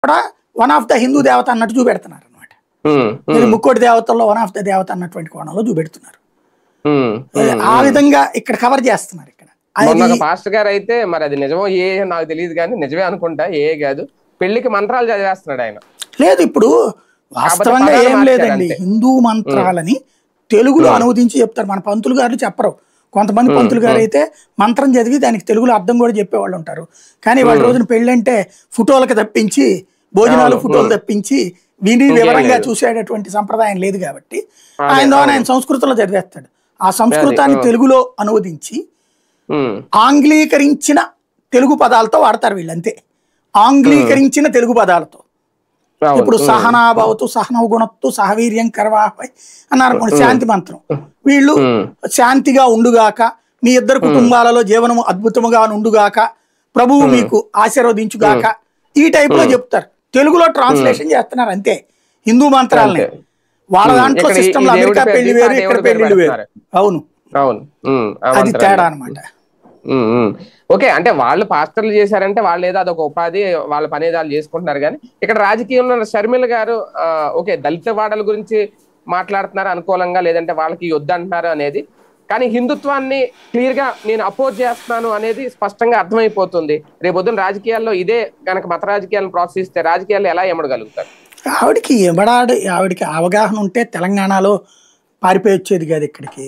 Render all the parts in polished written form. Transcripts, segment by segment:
కూడా one of the Hindu దేవత అన్నట్టు చూపెడుతున్నారు అనమాట. ఇది ముక్కోటి దేవతల్లో వన్ ఆఫ్ ద దేవత అన్నటువంటి కోణంలో చూపెడుతున్నారు. ఆ విధంగా ఇక్కడ కవర్ చేస్తున్నారు. ఇక్కడ పాస్టర్ గారు అయితే మరి అది నిజమో ఏ నాకు తెలియదు కానీ నిజమే అనుకుంటా, ఏ కాదు, పెళ్లికి మంత్రాలు చదివేస్తున్నాడు ఆయన. లేదు, ఇప్పుడు వాస్తవంగా ఏం లేదండి, హిందూ మంత్రాలని తెలుగులో అనువదించి చెప్తారు. మన పంతులు గారు చెప్పరు. కొంతమంది పంతులు గారు అయితే మంత్రం చదివి దానికి తెలుగులో అర్థం కూడా చెప్పేవాళ్ళు ఉంటారు. కానీ వాళ్ళ రోజున పెళ్ళంటే ఫోటోలకు తప్పించి, భోజనాలు ఫోటోలు తప్పించి విని వివరంగా చూసేటటువంటి సంప్రదాయం లేదు కాబట్టి ఆయన ద్వారా ఆయన సంస్కృతంలో చదివేస్తాడు. ఆ సంస్కృతాన్ని తెలుగులో అనువదించి ఆంగ్లీకరించిన తెలుగు పదాలతో వాడతారు వీళ్ళంతే. ఆంగ్లీకరించిన తెలుగు పదాలతో ఇప్పుడు సహనాభవతు సహనవ గుణత్తు సహవీర్యం కర్వాహై అన్నారు శాంతి మంత్రం. వీళ్ళు శాంతిగా ఉండుగాక, మీ ఇద్దరు కుటుంబాలలో జీవనము అద్భుతముగా ఉండుగాక, ప్రభువు మీకు ఆశీర్వదించుగాక, ఈ టైప్ లో చెప్తారు. తెలుగులో ట్రాన్స్లేషన్ చేస్తున్నారు అంతే హిందూ మంత్రాలని. వాళ్ళ దాంట్లో సిస్టమ్ లో అమెరికా పెళ్లి వేరు, ఇక్కడ పెళ్లిళ్ళు వేరు. అవును, అది తేడా అనమాట. ఓకే, అంటే వాళ్ళు పాస్టర్లు చేశారంటే వాళ్ళు ఏదో అదొక ఉపాధి, వాళ్ళ పని ఏదో వాళ్ళు చేసుకుంటున్నారు. కానీ ఇక్కడ రాజకీయంలో షర్మిల గారు ఓకే దళిత వాడల గురించి మాట్లాడుతున్నారు అనుకూలంగా, లేదంటే వాళ్ళకి యుద్ధ అంటున్నారు అనేది, కానీ హిందుత్వాన్ని క్లియర్ గా నేను అపోజ్ చేస్తున్నాను అనేది స్పష్టంగా అర్థమైపోతుంది. రేపొద్దున రాజకీయాల్లో ఇదే కనుక మత రాజకీయాలను ప్రోత్సహిస్తే రాజకీయాల్లో ఎలా ఎమడగలుగుతారు? ఆవిడకి అవగాహన ఉంటే తెలంగాణలో పారిపోయి వచ్చేది కాదు, ఇక్కడికి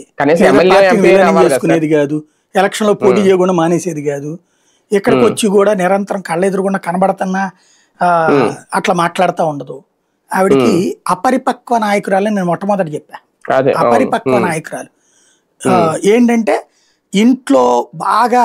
చేసుకునేది కాదు, ఎలక్షన్ లో పోటీ చేయకుండా మానేసేది కాదు. ఇక్కడికి వచ్చి కూడా నిరంతరం కళ్ళెదురుగుండా కనబడుతున్నా అట్లా మాట్లాడుతూ ఉండదు. ఆవిడకి అపరిపక్వ నాయకురాలని నేను మొట్టమొదటి చెప్పా. అపరిపక్వ నాయకురాలు ఏంటంటే ఇంట్లో బాగా